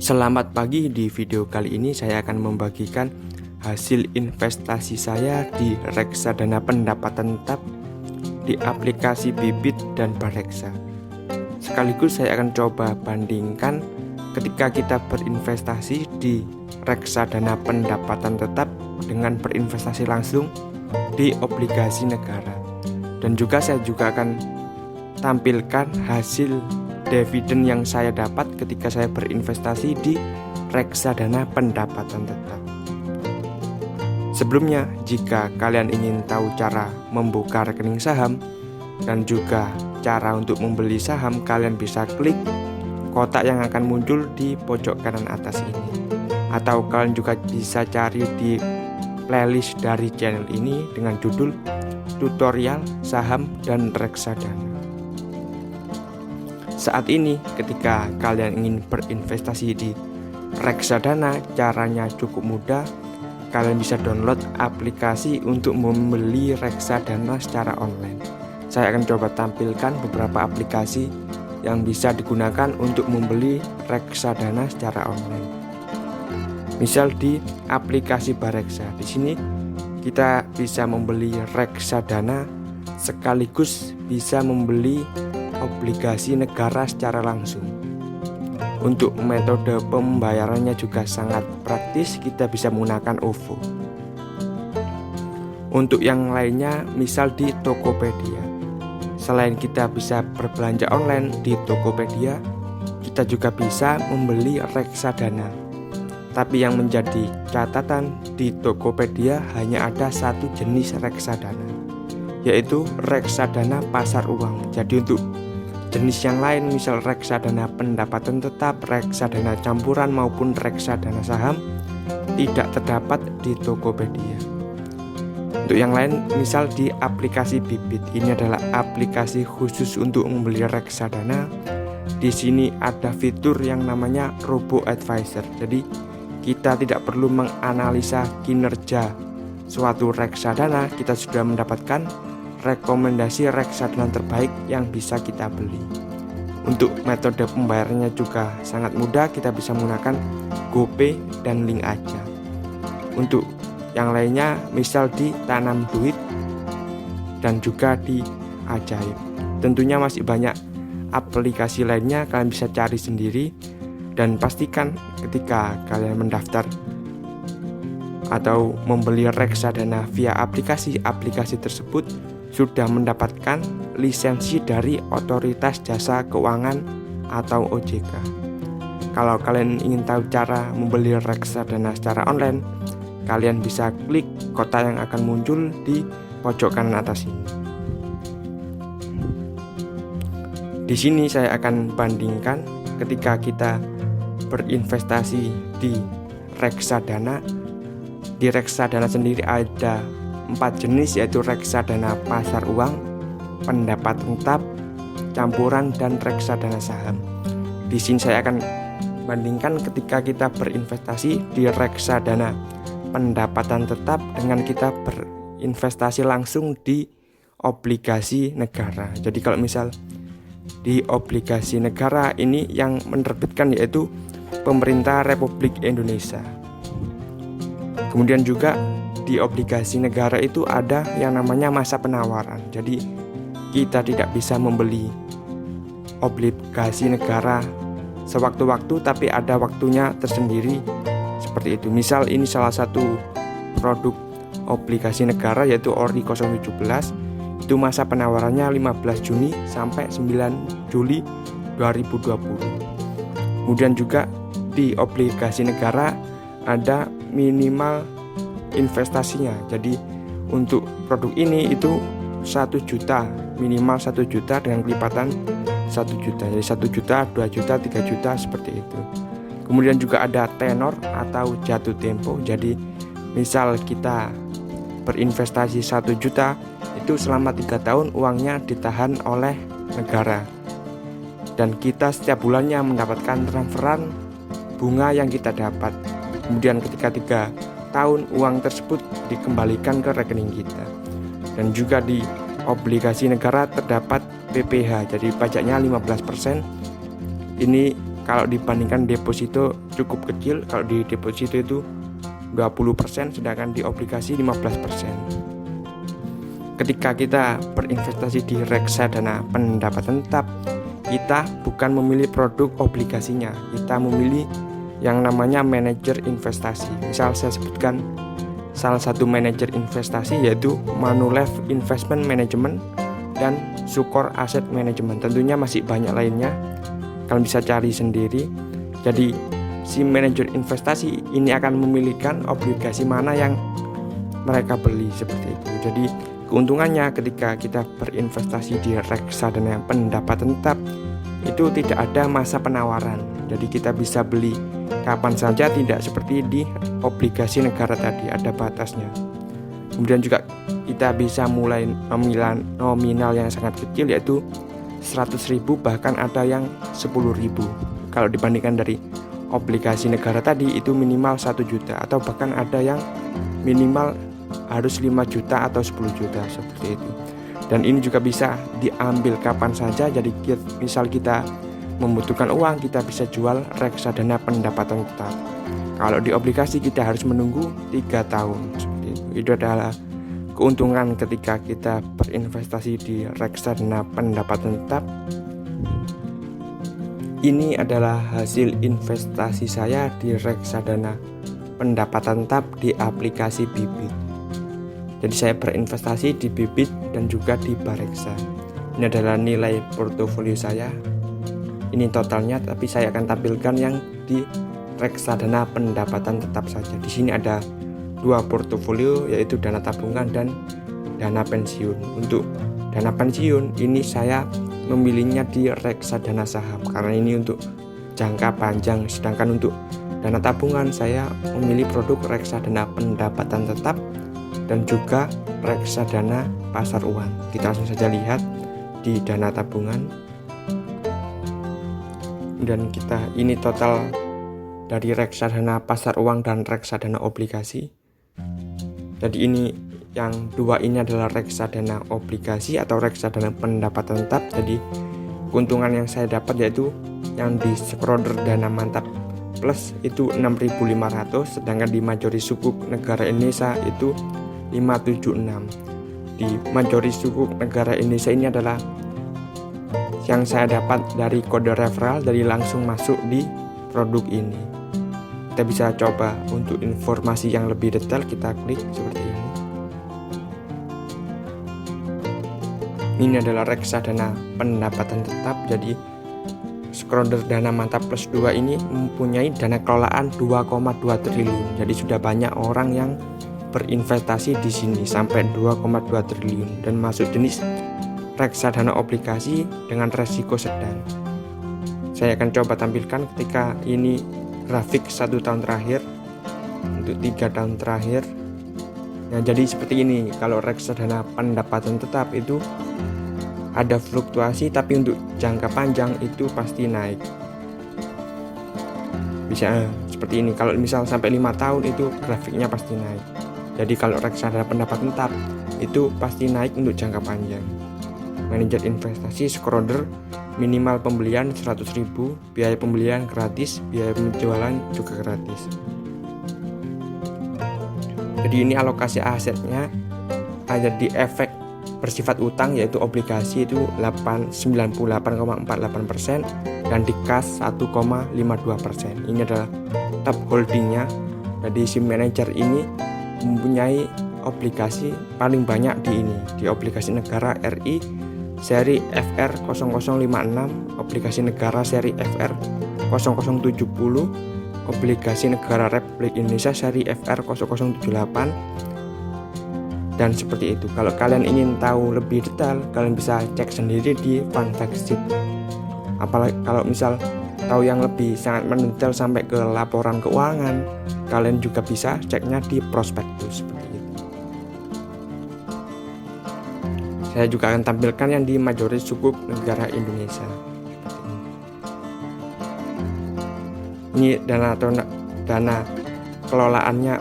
Selamat pagi, di video kali ini saya akan membagikan hasil investasi saya di reksadana pendapatan tetap di aplikasi Bibit dan Bareksa. Sekaligus saya akan coba bandingkan ketika kita berinvestasi di reksadana pendapatan tetap dengan berinvestasi langsung di obligasi negara. Dan juga saya akan tampilkan hasil dividen yang saya dapat ketika saya berinvestasi di reksadana pendapatan tetap. Sebelumnya, jika kalian ingin tahu cara membuka rekening saham dan juga cara untuk membeli saham, kalian bisa klik kotak yang akan muncul di pojok kanan atas ini. Atau kalian juga bisa cari di playlist dari channel ini dengan judul tutorial saham dan reksadana. Saat ini ketika kalian ingin berinvestasi di reksadana, caranya cukup mudah. Kalian bisa download aplikasi untuk membeli reksadana secara online. Saya akan coba tampilkan beberapa aplikasi yang bisa digunakan untuk membeli reksadana secara online. Misal di aplikasi Bareksa. Di sini kita bisa membeli reksadana sekaligus bisa membeli obligasi negara secara langsung. Untuk metode pembayarannya juga sangat praktis, kita bisa menggunakan OVO. Untuk yang lainnya, misal di Tokopedia. Selain kita bisa berbelanja online di Tokopedia, kita juga bisa membeli reksadana. Tapi yang menjadi catatan, di Tokopedia hanya ada satu jenis reksadana, yaitu reksadana pasar uang. Jadi untuk jenis yang lain, misal reksadana pendapatan tetap, reksadana campuran maupun reksadana saham, tidak terdapat di Tokopedia. Untuk yang lain, misal di aplikasi Bibit, ini adalah aplikasi khusus untuk membeli reksadana. Di sini ada fitur yang namanya Robo Advisor. Jadi kita tidak perlu menganalisa kinerja suatu reksadana, kita sudah mendapatkan rekomendasi reksadana terbaik yang bisa kita beli. Untuk metode pembayarannya juga sangat mudah, kita bisa menggunakan GoPay dan link aja. Untuk yang lainnya, misal di Tanam Duit dan juga di Ajaib. Tentunya masih banyak aplikasi lainnya, kalian bisa cari sendiri. Dan pastikan ketika kalian mendaftar atau membeli reksadana via aplikasi tersebut sudah mendapatkan lisensi dari Otoritas Jasa Keuangan atau OJK. Kalau kalian ingin tahu cara membeli reksadana secara online, kalian bisa klik kotak yang akan muncul di pojok kanan atas ini. Di sini saya akan bandingkan ketika kita berinvestasi di reksadana. Di reksadana sendiri ada 4 jenis, yaitu reksadana pasar uang, pendapatan tetap, campuran, dan reksadana saham. Di sini saya akan bandingkan ketika kita berinvestasi di reksadana pendapatan tetap dengan kita berinvestasi langsung di obligasi negara. Jadi kalau misal di obligasi negara ini yang menerbitkan yaitu Pemerintah Republik Indonesia. Kemudian juga di obligasi negara itu ada yang namanya masa penawaran. Jadi kita tidak bisa membeli obligasi negara sewaktu-waktu, tapi ada waktunya tersendiri seperti itu. Misal ini salah satu produk obligasi negara yaitu ORI 017. Itu masa penawarannya 15 Juni sampai 9 Juli 2020. Kemudian juga di obligasi negara ada minimal investasinya. Jadi untuk produk ini itu 1 juta, minimal 1 juta dengan kelipatan 1 juta. Jadi 1 juta, 2 juta, 3 juta seperti itu. Kemudian juga ada tenor atau jatuh tempo. Jadi misal kita berinvestasi 1 juta, itu selama 3 tahun uangnya ditahan oleh negara. Dan kita setiap bulannya mendapatkan transferan bunga yang kita dapat. Kemudian ketika 3 tahun uang tersebut dikembalikan ke rekening kita. Dan juga di obligasi negara terdapat PPh, jadi pajaknya 15%. Ini kalau dibandingkan deposito cukup kecil. Kalau di deposito itu 20%, sedangkan di obligasi 15%. Ketika kita berinvestasi di reksadana pendapatan tetap, kita bukan memilih produk obligasinya, kita memilih yang namanya manajer investasi. Misal saya sebutkan salah satu manajer investasi yaitu Manulife Investment Management dan Sukor Asset Management. Tentunya masih banyak lainnya, kalian bisa cari sendiri. Jadi si manajer investasi ini akan memilihkan obligasi mana yang mereka beli, seperti itu. Jadi keuntungannya ketika kita berinvestasi di reksadana pendapatan tetap itu tidak ada masa penawaran. Jadi kita bisa beli kapan saja, tidak seperti di obligasi negara tadi, ada batasnya. Kemudian juga kita bisa mulai nominal yang sangat kecil yaitu 100.000, bahkan ada yang 10.000. Kalau dibandingkan dari obligasi negara tadi itu minimal 1 juta, atau bahkan ada yang minimal harus 5 juta atau 10 juta, seperti itu. Dan ini juga bisa diambil kapan saja. Jadi misal kita membutuhkan uang, kita bisa jual reksadana pendapatan tetap. Kalau di obligasi kita harus menunggu 3 tahun, seperti itu. Itu adalah keuntungan ketika kita berinvestasi di reksadana pendapatan tetap. Ini adalah hasil investasi saya di reksadana pendapatan tetap di aplikasi Bibit. Jadi saya berinvestasi di Bibit dan juga di Bareksa. Ini adalah nilai portofolio saya. Ini totalnya, tapi saya akan tampilkan yang di reksadana pendapatan tetap saja. Di sini ada 2 portofolio, yaitu dana tabungan dan dana pensiun. Untuk dana pensiun ini saya memilihnya di reksadana saham karena ini untuk jangka panjang, sedangkan untuk dana tabungan saya memilih produk reksadana pendapatan tetap dan juga reksadana pasar uang. Kita langsung saja lihat di dana tabungan, dan kita ini total dari reksadana pasar uang dan reksadana obligasi. Jadi ini yang 2 ini adalah reksadana obligasi atau reksadana pendapatan tetap. Jadi keuntungan yang saya dapat yaitu yang di Schroders Dana Mantap Plus itu 6.500, sedangkan di Majori Sukuk Negara Indonesia itu 576. Di Majori Sukuk Negara Indonesia ini adalah yang saya dapat dari kode referral, dari langsung masuk di produk ini. Kita bisa coba untuk informasi yang lebih detail, kita klik seperti ini. Ini adalah reksadana pendapatan tetap. Jadi Schroders Dana Mantap Plus 2 ini mempunyai dana kelolaan 2,2 triliun. Jadi sudah banyak orang yang berinvestasi di sini sampai 2,2 triliun dan masuk jenis reksadana obligasi dengan resiko sedang. Saya akan coba tampilkan ketika ini grafik 1 tahun terakhir untuk 3 tahun terakhir. Nah, jadi seperti ini. Kalau reksadana pendapatan tetap itu ada fluktuasi, tapi untuk jangka panjang itu pasti naik. Bisa seperti ini. Kalau misal sampai 5 tahun itu grafiknya pasti naik. Jadi kalau reksadana pendapatan tetap itu pasti naik untuk jangka panjang. Manajer investasi Schroders, minimal pembelian 100.000, biaya pembelian gratis, biaya penjualan juga gratis. Jadi ini alokasi asetnya ada di efek bersifat utang, yaitu obligasi itu 98,48% dan di kas 1,52%. Ini adalah top holdingnya. Jadi si manajer ini mempunyai obligasi paling banyak di obligasi negara RI seri FR 0056, obligasi negara seri FR 0070, obligasi negara Republik Indonesia seri FR 0078, dan seperti itu. Kalau kalian ingin tahu lebih detail, kalian bisa cek sendiri di Fund Fact Sheet. Apalagi kalau misal tahu yang lebih sangat mendetail sampai ke laporan keuangan, kalian juga bisa ceknya di prospektus seperti itu. Saya juga akan tampilkan yang di Majori Sukuk Negara Indonesia. Ini dana kelolaannya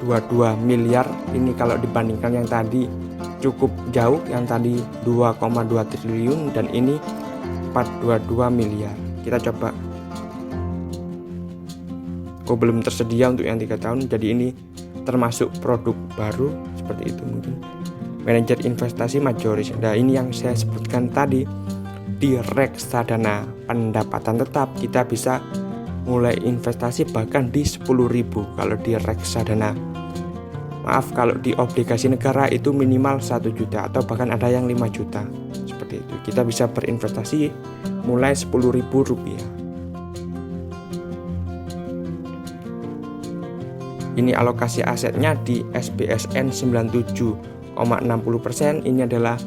422 miliar. Ini kalau dibandingkan yang tadi cukup jauh, yang tadi 2,2 triliun dan ini 422 miliar. Kita coba belum tersedia untuk yang 3 tahun, jadi ini termasuk produk baru seperti itu mungkin. Manajer investasi majoris. Nah, ini yang saya sebutkan tadi. Di reksadana pendapatan tetap kita bisa mulai investasi bahkan di 10.000 kalau di reksadana. Maaf, kalau di obligasi negara itu minimal 1 juta atau bahkan ada yang 5 juta. Seperti itu. Kita bisa berinvestasi mulai 10.000 rupiah. Ini alokasi asetnya di SBSN 97,60%. Ini adalah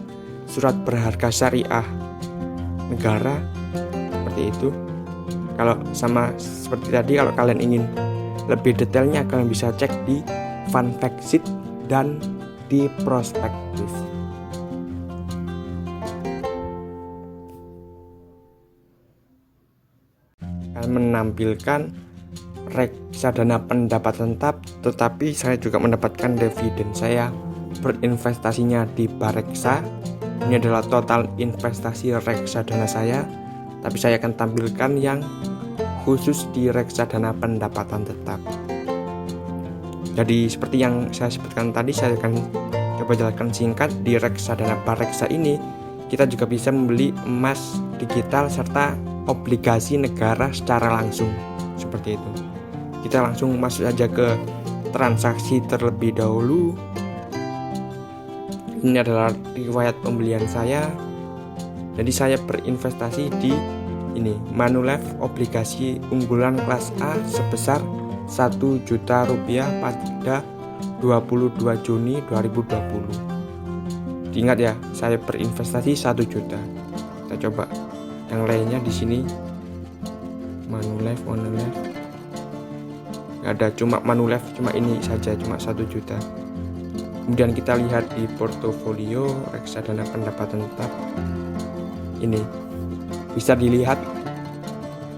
surat berharga syariah negara, seperti itu. Kalau sama seperti tadi, kalau kalian ingin lebih detailnya, kalian bisa cek di Fun Fact Sheet dan di Prospektus. Kalian menampilkan reksadana pendapatan tetap, tetapi saya juga mendapatkan dividen. Saya berinvestasinya di Bareksa. Ini adalah total investasi reksadana saya, tapi saya akan tampilkan yang khusus di reksadana pendapatan tetap. Jadi seperti yang saya sebutkan tadi, saya akan coba jelaskan singkat. Di reksadana Bareksa ini kita juga bisa membeli emas digital serta obligasi negara secara langsung, seperti itu. Kita langsung masuk saja ke transaksi terlebih dahulu. Ini adalah riwayat pembelian saya. Jadi saya berinvestasi di ini Manulife obligasi unggulan kelas A sebesar 1 juta rupiah pada 22 Juni 2020. Diingat ya, saya berinvestasi 1 juta. Kita coba yang lainnya di sini. Manulife. Nggak ada, cuma Manulife, cuma ini saja, cuma 1 juta. Kemudian kita lihat di portofolio reksadana pendapatan tetap. Ini bisa dilihat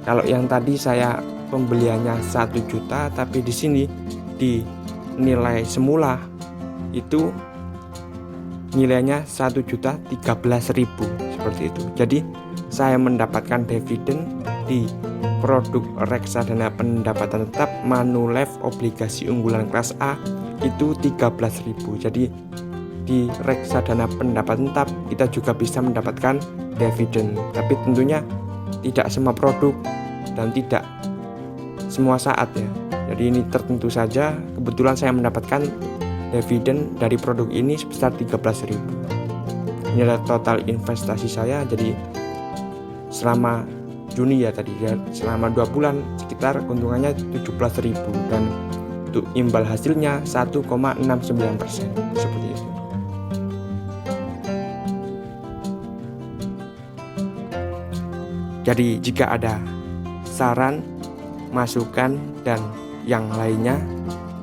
kalau yang tadi saya pembeliannya 1 juta, tapi di sini di nilai semula itu nilainya 1.013.000 seperti itu. Jadi saya mendapatkan dividen di produk reksadana pendapatan tetap Manulife obligasi unggulan kelas A itu 13.000. Jadi di reksadana pendapatan tetap kita juga bisa mendapatkan dividen, tapi tentunya tidak semua produk dan tidak semua saat ya. Jadi ini tertentu saja. Kebetulan saya mendapatkan dividen dari produk ini sebesar 13.000. Ini adalah total investasi saya. Jadi selama Juni ya tadi ya, selama 2 bulan sekitar keuntungannya 17.000 dan untuk imbal hasilnya 1,69% seperti itu. Jadi jika ada saran, masukan dan yang lainnya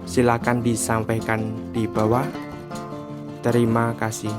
silakan disampaikan di bawah. Terima kasih.